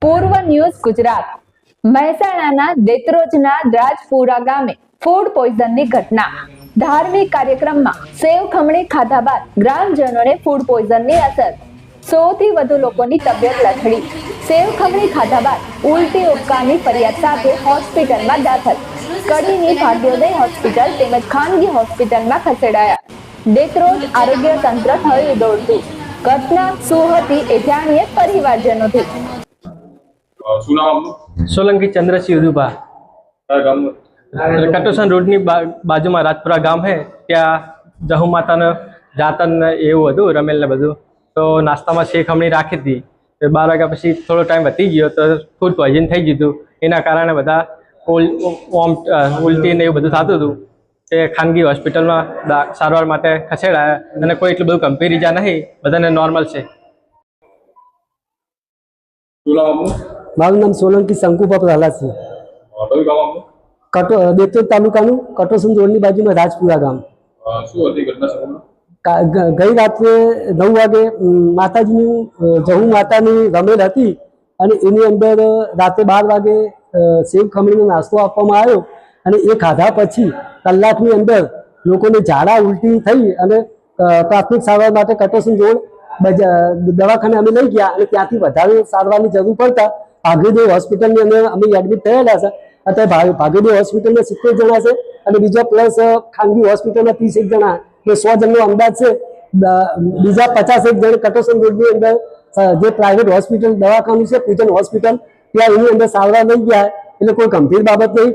પૂર્વ ન્યૂઝ ગુજરાત મહેસાણાના દેત્રોજના રાજપુરા ગામે ફૂડ પોઈઝનની ઘટના। ધાર્મિક કાર્યક્રમમાં સેવ ખમણી ખાધા બાદ ગ્રામજનોને ફૂડ પોઈઝનની અસર। 100 થી વધુ લોકોની તબિયત લથડી। સેવ ખમણી ખાધા બાદ ઉલટી ઉપકારની ફરિયાદ સાથે હોસ્પિટલમાં દાખલ। કડીની ભાગ્યોદય હોસ્પિટલ તેમજ ખાનગી હોસ્પિટલમાં ખસેડાયા। દેત્રોજ આરોગ્ય તંત્ર થયું દોડતું। ઘટના શું હતી એ જાણીએ પરિવારજનોથી। सोलंकी चंद्रसिंह उदुभा कटोसन रोड बाजू में राजपुरा गाम है। त्या जहू माता जातन एवं रमेल ने बधु तो नास्ता में शेख खमणी राखी थी। 12 वाग्या पछी थोड़ो टाइम वधी गयो तो फूड पॉइजन थई गयुं। एना कारणे बधा उल्टी ने एवुं बधुं थतुं हतुं। ते खानगी होस्पिटल में सारवार माटे खसेडाया अने कोई एटलुं बधुं गंभीर इजा नहीं, बधाने नॉर्मल छे। मारू नाम सोलंकी शंकुभा प्रहलाद सिंह। देत्रोज तालुकानु कटोसन रोडनी बाजू में राजपुरा गाम। गई रात्रे 9 वागे माताजी जहू मातानी रमेल हती अने एनी अंदर रात्रे 12 वागे सेव खमणीनो नास्तो आपवामां आव्यो अने ए खाधा पछी कलाकनी अंदर लोकोने झाड़ा उल्टी थई अने प्राथमिक सारवार माटे कटोसन रोड दवाखाने अमे लई गया अने त्यांथी वधारे सारवारनी जरूर पड़ता भाग्योदय होस्पिटलनी अंदर अमे एडमिट थयेला छे। अत्यारे भाग्योदय होस्पिटल में 70 जना छे अने बीजा प्लस खानगी होस्पिटल में 30 जना એટલે 100 જણનો અંદાજ છે। બીજા 50 જણ કટોસન રોડની અંદર જે પ્રાઇવેટ હોસ્પિટલ દવાખાનું છે પૂજન હોસ્પિટલ ત્યાં એની અંદર સારવાર લઈ ગયા એટલે કોઈ ગંભીર બાબત નહીં।